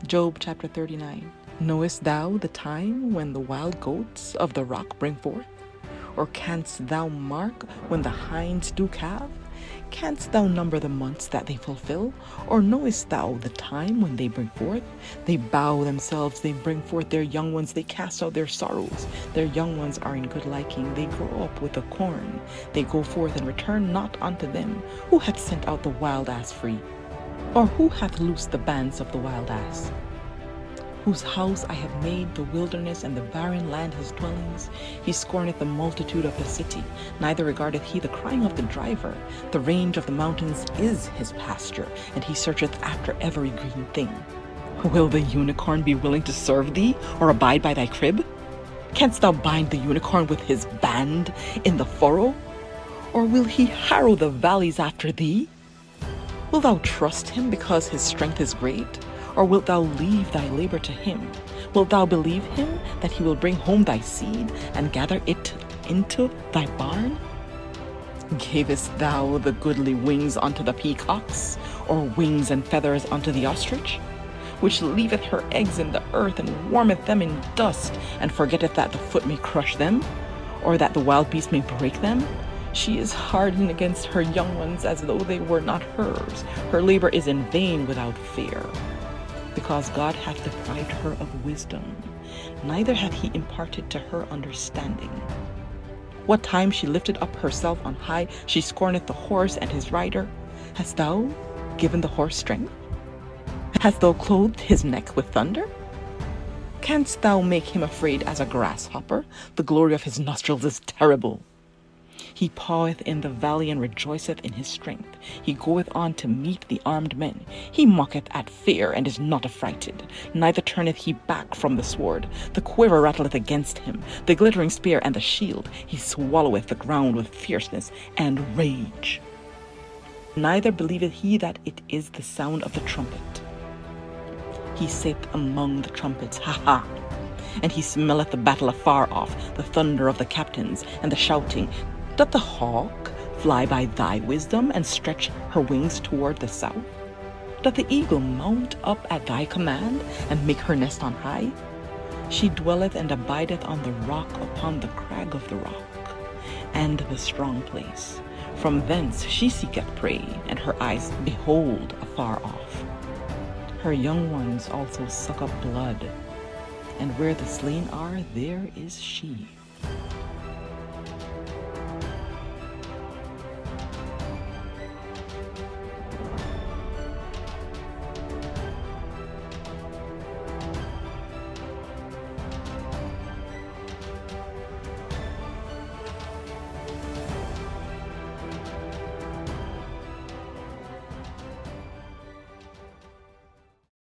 Job chapter 39. Knowest thou the time when the wild goats of the rock bring forth? Or canst thou mark when the hinds do calve? Canst thou number the months that they fulfill? Or knowest thou the time when they bring forth? They bow themselves, they bring forth their young ones, they cast out their sorrows. Their young ones are in good liking, they grow up with the corn. They go forth and return not unto them. Who hath sent out the wild ass free? Or who hath loosed the bands of the wild ass? Whose house I have made the wilderness, and the barren land his dwellings. He scorneth the multitude of the city, neither regardeth he the crying of the driver. The range of the mountains is his pasture, and he searcheth after every green thing. Will the unicorn be willing to serve thee, or abide by thy crib? Canst thou bind the unicorn with his band in the furrow? Or will he harrow the valleys after thee? Wilt thou trust him because his strength is great? Or wilt thou leave thy labor to him? Wilt thou believe him that he will bring home thy seed and gather it into thy barn? Gavest thou the goodly wings unto the peacocks, or wings and feathers unto the ostrich? Which leaveth her eggs in the earth, and warmeth them in dust, and forgetteth that the foot may crush them, or that the wild beast may break them? She is hardened against her young ones as though they were not hers. Her labor is in vain without fear. Because God hath deprived her of wisdom, neither hath he imparted to her understanding. What time she lifted up herself on high, she scorneth the horse and his rider. Hast thou given the horse strength? Hast thou clothed his neck with thunder? Canst thou make him afraid as a grasshopper? The glory of his nostrils is terrible. He paweth in the valley and rejoiceth in his strength. He goeth on to meet the armed men. He mocketh at fear and is not affrighted. Neither turneth he back from the sword. The quiver rattleth against him. The glittering spear and the shield. He swalloweth the ground with fierceness and rage. Neither believeth he that it is the sound of the trumpet. He saith among the trumpets, Ha ha! And he smelleth the battle afar off, the thunder of the captains, and the shouting. Doth the hawk fly by thy wisdom, and stretch her wings toward the south? Doth the eagle mount up at thy command, and make her nest on high? She dwelleth and abideth on the rock, upon the crag of the rock, and the strong place. From thence she seeketh prey, and her eyes behold afar off. Her young ones also suck up blood, and where the slain are, there is she.